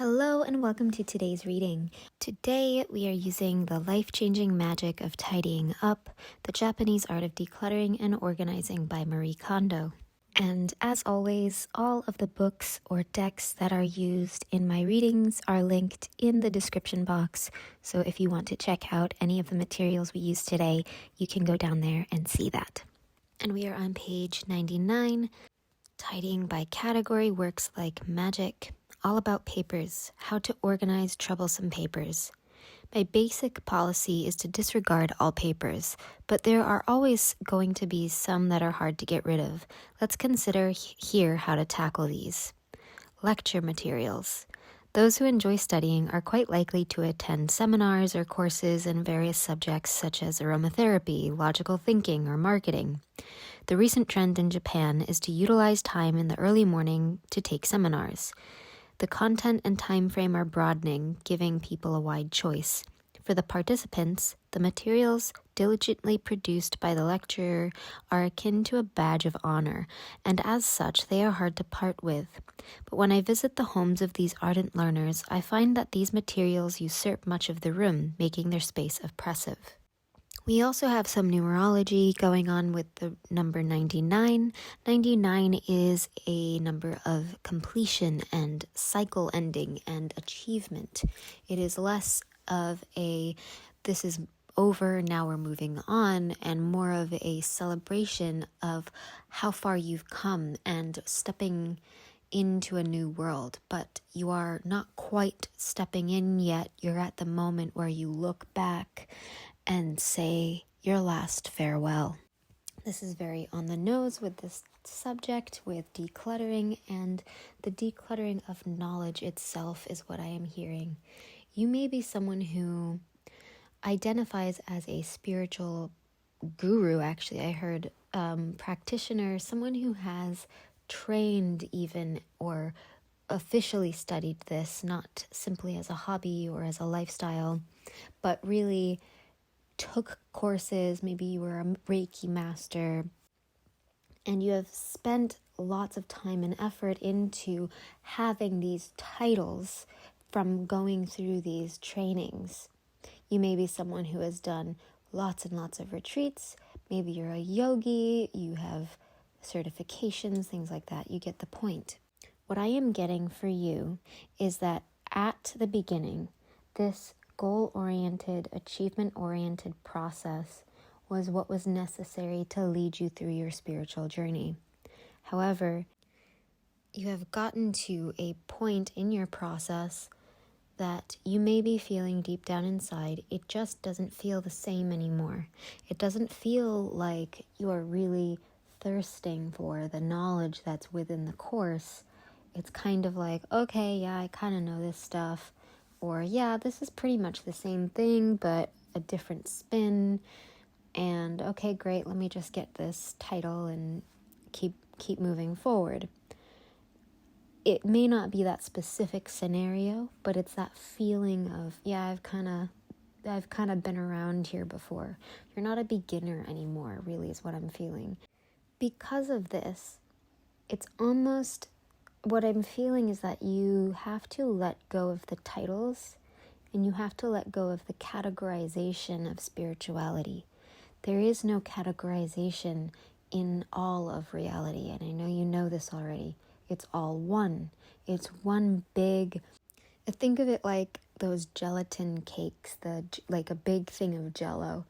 Hello and welcome to today's reading. Today we are using The Life-Changing Magic of Tidying Up, The Japanese Art of Decluttering and Organizing by Marie Kondo. And as always, all of the books or decks that are used in my readings are linked in the description box. So if you want to check out any of the materials we use today, you can go down there and see that. And we are on page 99. Tidying by category works like magic. All about papers, how to organize troublesome papers. My basic policy is to disregard all papers, but there are always going to be some that are hard to get rid of. Let's consider here how to tackle these. Lecture materials. Those who enjoy studying are quite likely to attend seminars or courses in various subjects such as aromatherapy, logical thinking, or marketing. The recent trend in Japan is to utilize time in the early morning to take seminars. The content and time frame are broadening, giving people a wide choice. For the participants, the materials diligently produced by the lecturer are akin to a badge of honor, and as such they are hard to part with. But when I visit the homes of these ardent learners, I find that these materials usurp much of the room, making their space oppressive. We also have some numerology going on with the number 99. 99 is a number of completion and cycle ending and achievement. It is less of a this is over, now we're moving on, and more of a celebration of how far you've come and stepping into a new world. But you are not quite stepping in yet. You're at the moment where you look back and say your last farewell. This is very on the nose with this subject, with decluttering, and the decluttering of knowledge itself is what I am hearing. You may be someone who identifies as a spiritual guru, actually. I heard practitioner, someone who has trained even or officially studied this, not simply as a hobby or as a lifestyle, but really took courses. Maybe you were a Reiki master and you have spent lots of time and effort into having these titles from going through these trainings. You may be someone who has done lots and lots of retreats. Maybe you're a yogi, you have certifications, things like that. You get the point. What I am getting for you is that at the beginning, this goal-oriented, achievement-oriented process was what was necessary to lead you through your spiritual journey. However, you have gotten to a point in your process that you may be feeling deep down inside, it just doesn't feel the same anymore. It doesn't feel like you are really thirsting for the knowledge that's within the course. It's kind of like, okay, yeah, I kind of know this stuff. Or, yeah, this is pretty much the same thing, but a different spin. And, okay, great, let me just get this title and keep moving forward. It may not be that specific scenario, but it's that feeling of, yeah, I've kind of been around here before. You're not a beginner anymore, really, is what I'm feeling. Because of this, it's almost, what I'm feeling is that you have to let go of the titles and you have to let go of the categorization of spirituality. There is no categorization in all of reality, and I know you know this already. It's all one. It's one big, think of it like those gelatin cakes, like a big thing of Jell-O.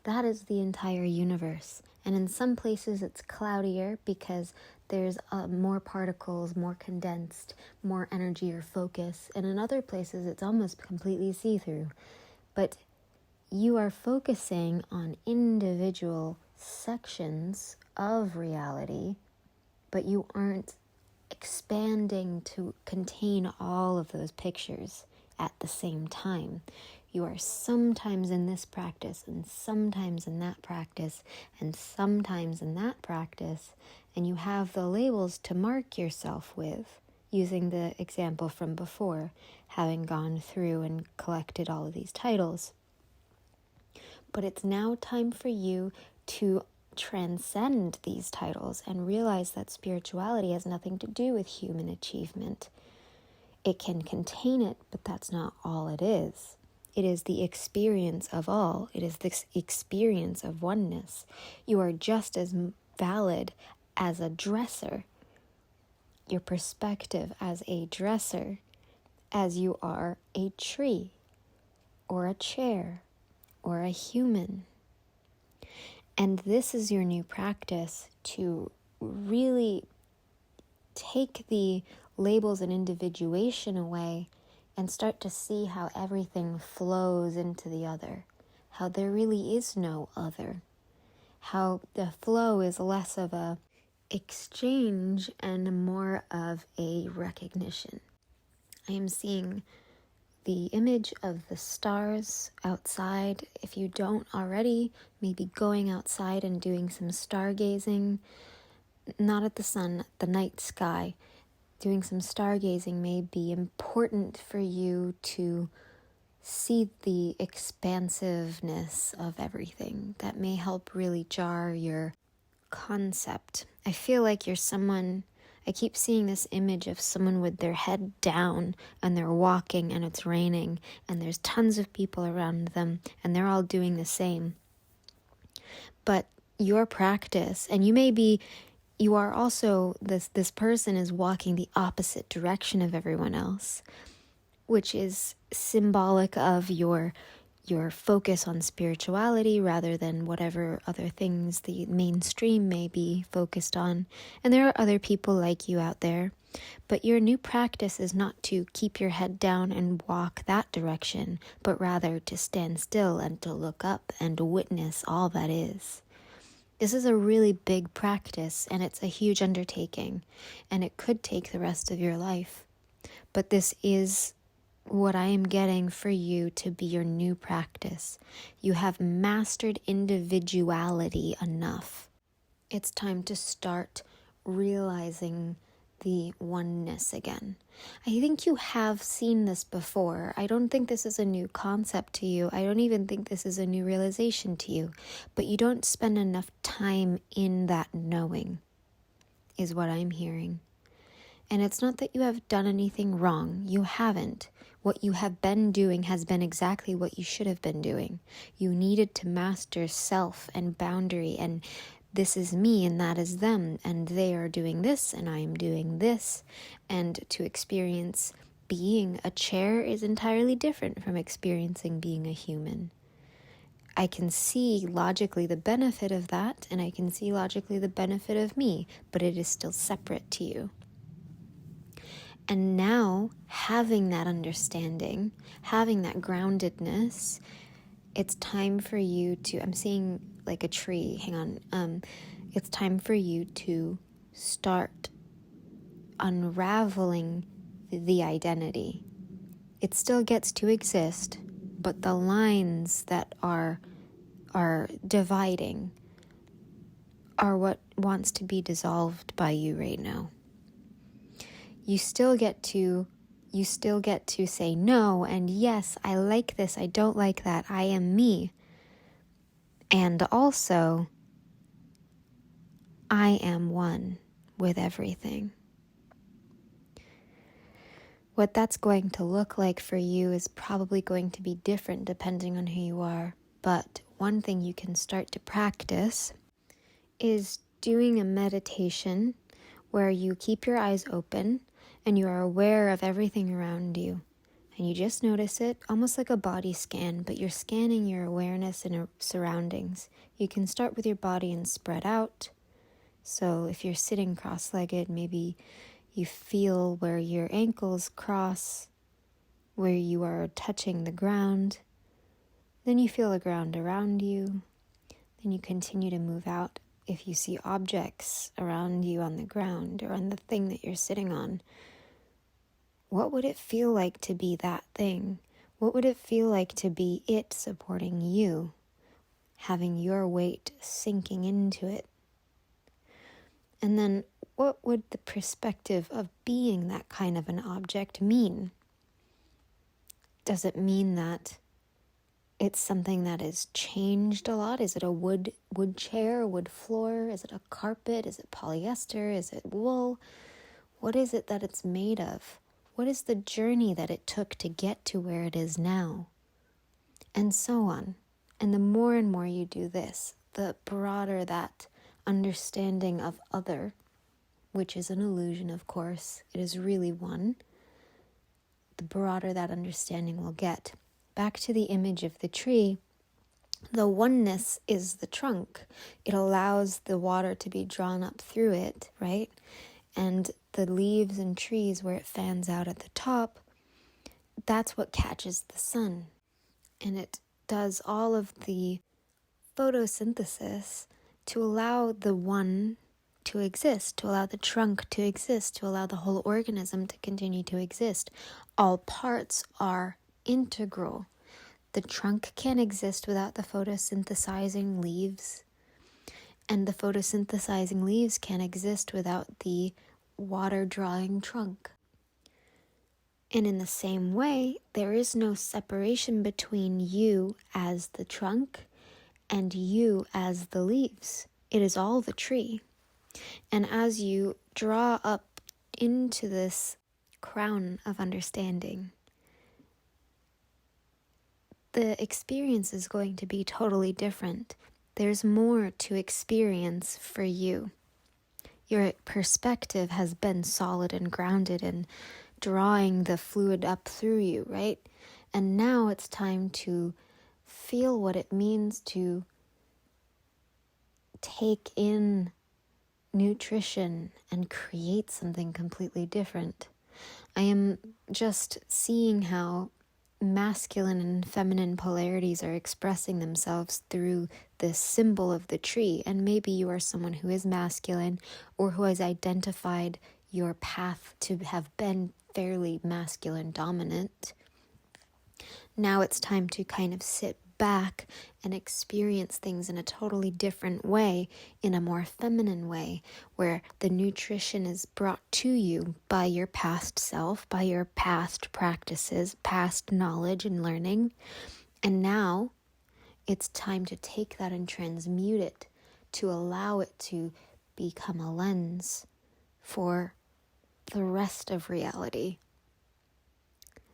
That is the entire universe. And in some places it's cloudier because there's more particles, more condensed, more energy or focus. And in other places it's almost completely see-through. But you are focusing on individual sections of reality, but you aren't expanding to contain all of those pictures at the same time. You are sometimes in this practice and sometimes in that practice and sometimes in that practice, and you have the labels to mark yourself with, using the example from before, having gone through and collected all of these titles. But it's now time for you to transcend these titles and realize that spirituality has nothing to do with human achievement. It can contain it, but that's not all it is. It is the experience of all. It is this experience of oneness. You are just as valid as a dresser, your perspective as a dresser, as you are a tree or a chair or a human. And this is your new practice, to really take the labels and individuation away and start to see how everything flows into the other, how there really is no other, how the flow is less of a exchange and more of a recognition. I am seeing the image of the stars outside. If you don't already, maybe going outside and doing some stargazing, not at the sun, the night sky. Doing some stargazing may be important for you to see the expansiveness of everything. That may help really jar your concept. I feel like you're someone, I keep seeing this image of someone with their head down and they're walking and it's raining and there's tons of people around them and they're all doing the same. But your practice, and you are also, this person is walking the opposite direction of everyone else, which is symbolic of your focus on spirituality rather than whatever other things the mainstream may be focused on. And there are other people like you out there, but your new practice is not to keep your head down and walk that direction, but rather to stand still and to look up and to witness all that is. This is a really big practice, and it's a huge undertaking, and it could take the rest of your life. But this is what I am getting for you to be your new practice. You have mastered individuality enough. It's time to start realizing the oneness again. I think you have seen this before. I don't think this is a new concept to you. I don't even think this is a new realization to you. But you don't spend enough time in that knowing, is what I'm hearing. And it's not that you have done anything wrong. You haven't. What you have been doing has been exactly what you should have been doing. You needed to master self and boundary, and this is me and that is them, and they are doing this and I am doing this. And to experience being a chair is entirely different from experiencing being a human. I can see logically the benefit of that, and I can see logically the benefit of me, but it is still separate to you. And now, having that understanding, having that groundedness, it's time for you to, I'm seeing like a tree, hang on. It's time for you to start unraveling the identity. It still gets to exist, but the lines that are dividing are what wants to be dissolved by you right now. You still get to say no and yes, I like this, I don't like that, I am me. And also, I am one with everything. What that's going to look like for you is probably going to be different depending on who you are. But one thing you can start to practice is doing a meditation where you keep your eyes open and you are aware of everything around you. And you just notice it, almost like a body scan, but you're scanning your awareness and surroundings. You can start with your body and spread out. So if you're sitting cross-legged, maybe you feel where your ankles cross, where you are touching the ground. Then you feel the ground around you. Then you continue to move out. If you see objects around you on the ground or on the thing that you're sitting on, what would it feel like to be that thing? What would it feel like to be it supporting you, having your weight sinking into it? And then what would the perspective of being that kind of an object mean? Does it mean that it's something that is changed a lot? Is it a wood chair, wood floor? Is it a carpet? Is it polyester? Is it wool? What is it that it's made of? What is the journey that it took to get to where it is now? And so on. And the more and more you do this, the broader that understanding of other, which is an illusion, of course, it is really one, the broader that understanding will get. Back to the image of the tree, the oneness is the trunk. It allows the water to be drawn up through it, right? And the leaves and trees where it fans out at the top, that's what catches the sun. And it does all of the photosynthesis to allow the one to exist, to allow the trunk to exist, to allow the whole organism to continue to exist. All parts are integral. The trunk can't exist without the photosynthesizing leaves, and the photosynthesizing leaves can't exist without the water-drawing trunk. And in the same way, there is no separation between you as the trunk and you as the leaves. It is all the tree. And as you draw up into this crown of understanding, the experience is going to be totally different. There's more to experience for you. Your perspective has been solid and grounded and drawing the fluid up through you, right? And now it's time to feel what it means to take in nutrition and create something completely different. I am just seeing how masculine and feminine polarities are expressing themselves through this symbol of the tree. And maybe you are someone who is masculine or who has identified your path to have been fairly masculine dominant. Now it's time to kind of sit back and experience things in a totally different way, in a more feminine way, where the nutrition is brought to you by your past self, by your past practices, past knowledge and learning. And now it's time to take that and transmute it, to allow it to become a lens for the rest of reality.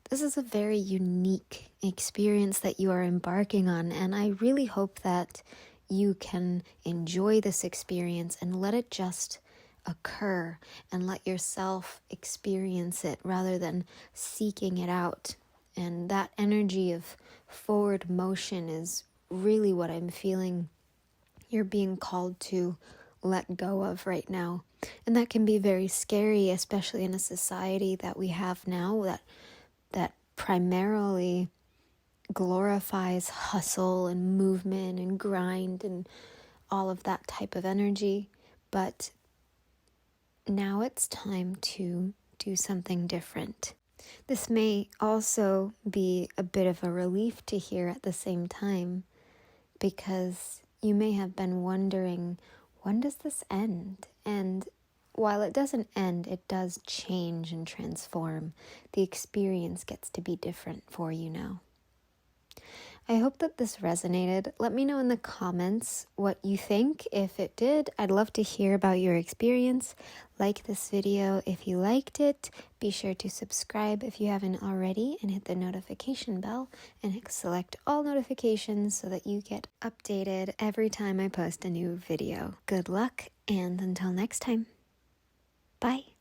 This is a very unique experience that you are embarking on, and I really hope that you can enjoy this experience and let it just occur and let yourself experience it rather than seeking it out. And that energy of forward motion is really what I'm feeling you're being called to let go of right now. And that can be very scary, especially in a society that we have now that primarily glorifies hustle and movement and grind and all of that type of energy. But now it's time to do something different. This may also be a bit of a relief to hear at the same time, because you may have been wondering, when does this end? And while it doesn't end, it does change and transform. The experience gets to be different for you now. I hope that this resonated. Let me know in the comments what you think. If it did, I'd love to hear about your experience. Like this video if you liked it. Be sure to subscribe if you haven't already and hit the notification bell and select all notifications so that you get updated every time I post a new video. Good luck, and until next time. Bye.